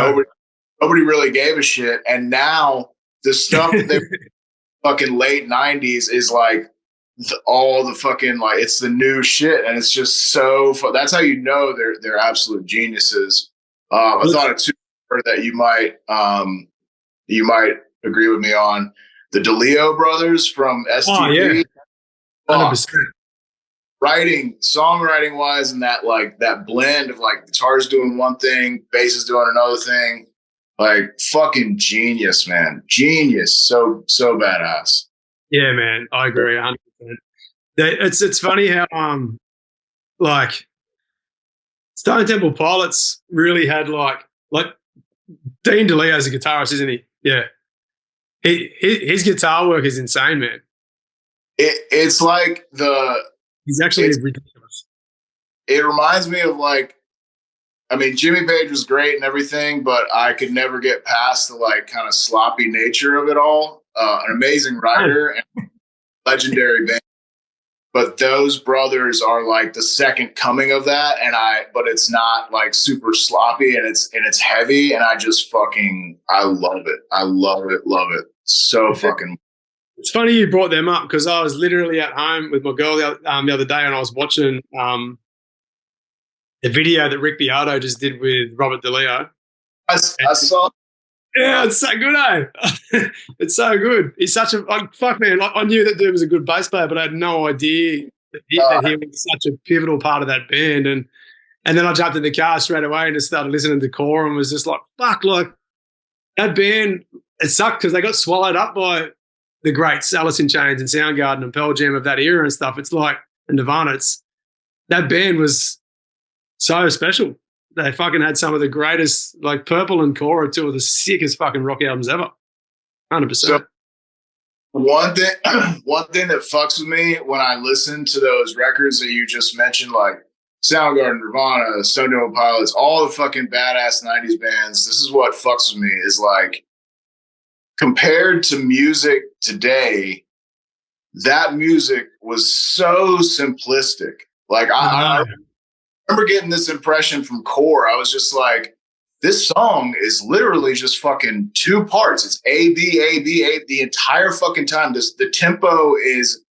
nobody really gave a shit. And now the stuff that they fucking late 90s is like all the fucking, like, it's the new shit, and it's just so fun. That's how you know they're absolute geniuses. I thought it too that you might agree with me on the DeLeo brothers from STP. 100%. Songwriting wise, and that blend of like guitars doing one thing, bass is doing another thing, like fucking genius, man. Genius. So badass. Yeah, man. I agree 100%. It's funny how like Stone Temple Pilots really had like Dean DeLeo's a guitarist, isn't he? Yeah. His guitar work is insane, man. It's like he's actually ridiculous. It reminds me of like, I mean, Jimmy Page was great and everything, but I could never get past the like kind of sloppy nature of it all. An amazing writer and legendary band, but those brothers are like the second coming of that. But it's not like super sloppy, and it's heavy, and I love it. I love it. So fucking. It's funny you brought them up, because I was literally at home with my girl the other day, and I was watching the video that Rick Beato just did with Robert DeLeo. I saw. Yeah, it's so good, eh? It's so good. He's such a fuck, man. I knew that dude was a good bass player, but I had no idea that he was such a pivotal part of that band. And then I jumped in the car straight away and just started listening to Core, and was just like, fuck, like that band. It sucked because they got swallowed up by the greats, Alice in Chains and Soundgarden and Pearl Jam of that era and stuff. It's like, and Nirvana, that band was so special. They fucking had some of the greatest, like Purple and Core are two of the sickest fucking rock albums ever. 100%. So one thing that fucks with me when I listen to those records that you just mentioned, like Soundgarden, Nirvana, Stone Temple Pilots, all the fucking badass 90s bands, this is what fucks with me, is like, compared to music today, that music was so simplistic. Like I remember getting this impression from Core. I was just like, this song is literally just fucking two parts. It's A, B, A, B, A the entire fucking time. The tempo is,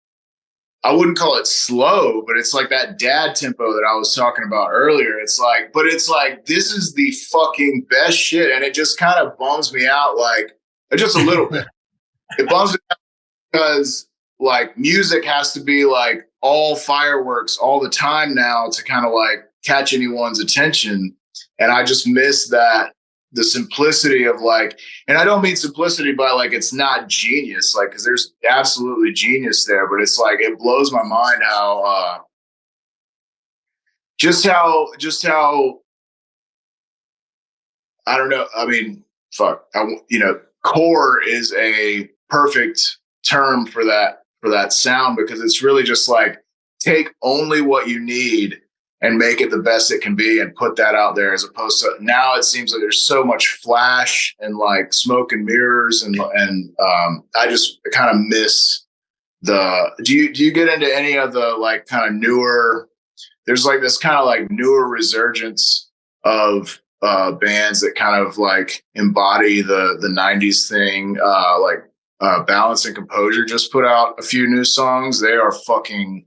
I wouldn't call it slow, but it's like that dad tempo that I was talking about earlier. It's like, this is the fucking best shit. And it just kind of bums me out, like, just a little bit. It bums me out because like music has to be like all fireworks all the time now to kind of like catch anyone's attention. And I just miss that, the simplicity of like, and I don't mean simplicity by like, it's not genius, like, cause there's absolutely genius there, but it's like, it blows my mind how, just how, I don't know. I mean, fuck, Core is a perfect term for that sound, because it's really just like, take only what you need and make it the best it can be and put that out there, as opposed to now it seems like there's so much flash and like smoke and mirrors and I just kind of miss the, do you get into any of the like kind of newer, there's like this kind of like newer resurgence of bands that kind of like embody the 90s thing, like Balance and Composure just put out a few new songs. They are fucking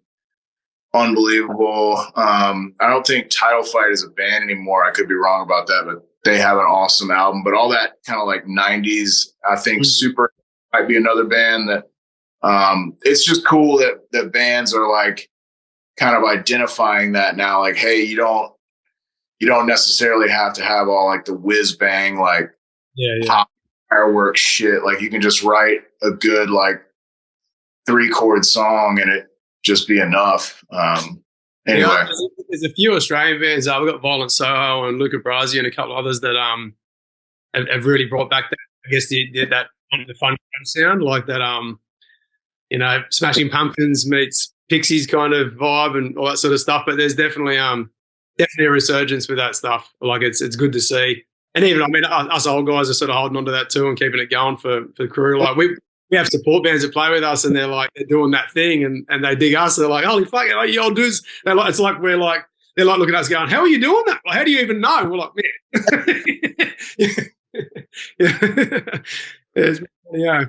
unbelievable. I don't think Title Fight is a band anymore. I could be wrong about that, but they have an awesome album. But all that kind of like 90s, I think Super might be another band that it's just cool that bands are like kind of identifying that now. Like, hey, you don't necessarily have to have all like the whiz bang, like pop fireworks shit. Like you can just write a good like 3-chord song and it just be enough. Anyway, there's a few Australian bands. We've got Violent Soho and Luca Brasi and a couple others that have really brought back that, I guess, the fun sound, like that Smashing Pumpkins meets Pixies kind of vibe and all that sort of stuff. But there's definitely a resurgence with that stuff. Like it's good to see. And even, I mean, us old guys are sort of holding on to that too and keeping it going for the crew. Like we have support bands that play with us and they're doing that thing and they dig us. They're like, holy fuck, you old dudes. They're like, it's like we're like they're like looking at us going, how are you doing that? Like, how do you even know? We're like, man. Yeah.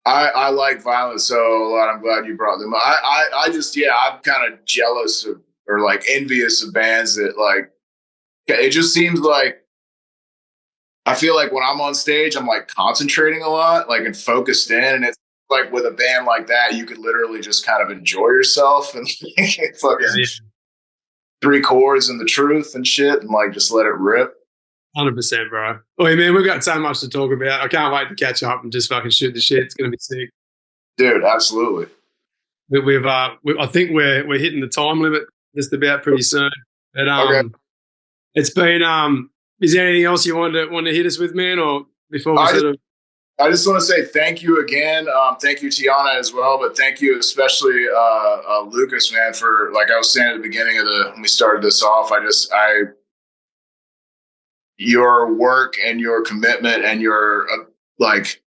I like Violence so a lot. I'm glad you brought them up. I just, yeah, I'm kind of jealous of, or like envious of bands that like, it just seems like, I feel like when I'm on stage, I'm like concentrating a lot, like and focused in. And it's like with a band like that, you could literally just kind of enjoy yourself and fucking 3 chords and the truth and shit and like just let it rip. 100%, bro. Oh, man, we've got so much to talk about. I can't wait to catch up and just fucking shoot the shit. It's going to be sick. Dude, absolutely. I think we're hitting the time limit just about pretty soon. But Okay. It's been is there anything else you want to hit us with, man, or before we I just want to say thank you again. Thank you, Tiana, as well, but thank you especially Lucas, man, for, like I was saying at the beginning of when we started this off, your work and your commitment and your like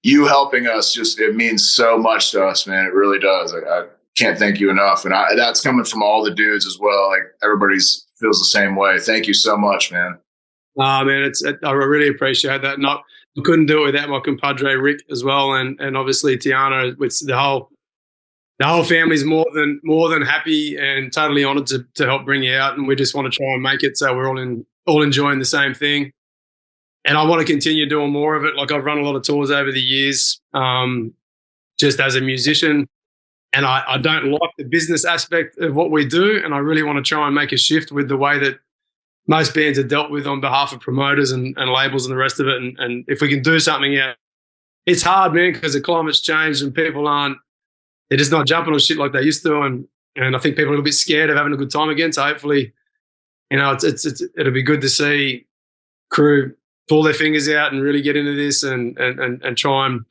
you helping us, just it means so much to us, man. It really does. I can't thank you enough, and that's coming from all the dudes as well. Like everybody's feels the same way. Thank you so much, man. Man, I really appreciate that. I couldn't do it without my compadre Rick as well, and obviously Tiana. With the whole family's more than happy and totally honoured to help bring you out, and we just want to try and make it so we're all enjoying the same thing. And I want to continue doing more of it. Like I've run a lot of tours over the years, just as a musician, and I don't like the business aspect of what we do, and I really want to try and make a shift with the way that most bands are dealt with on behalf of promoters and labels and the rest of it. And if we can do something, it's hard, man, because the climate's changed and people they're just not jumping on shit like they used to. And I think people are a little bit scared of having a good time again. So hopefully, it'll be good to see crew pull their fingers out and really get into this and try and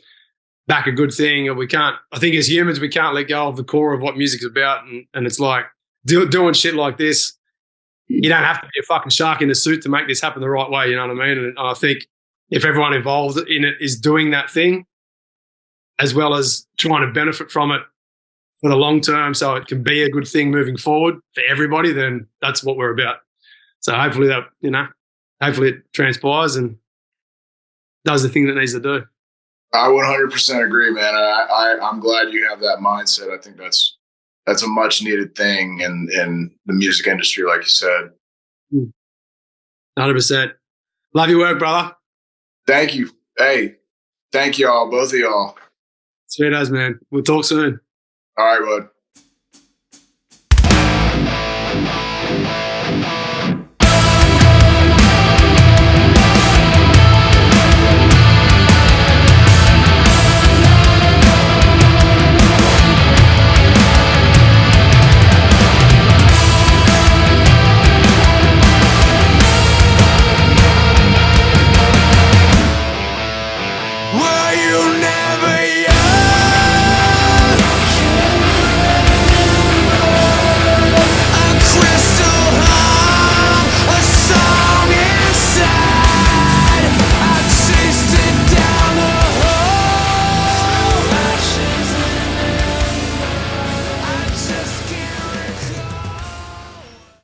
back a good thing. And I think as humans, we can't let go of the core of what music's about. And it's like doing shit like this. You don't have to be a fucking shark in a suit to make this happen the right way. You know what I mean? And I think if everyone involved in it is doing that thing, as well as trying to benefit from it for the long term, so it can be a good thing moving forward for everybody, then that's what we're about. So hopefully hopefully it transpires and does the thing that it needs to do. I 100% agree, man. I'm glad you have that mindset. I think that's a much needed thing in the music industry, like you said. 100%. Love your work, brother. Thank you. Hey, thank y'all, both of y'all. Sweet as, man. We'll talk soon. All right, bud.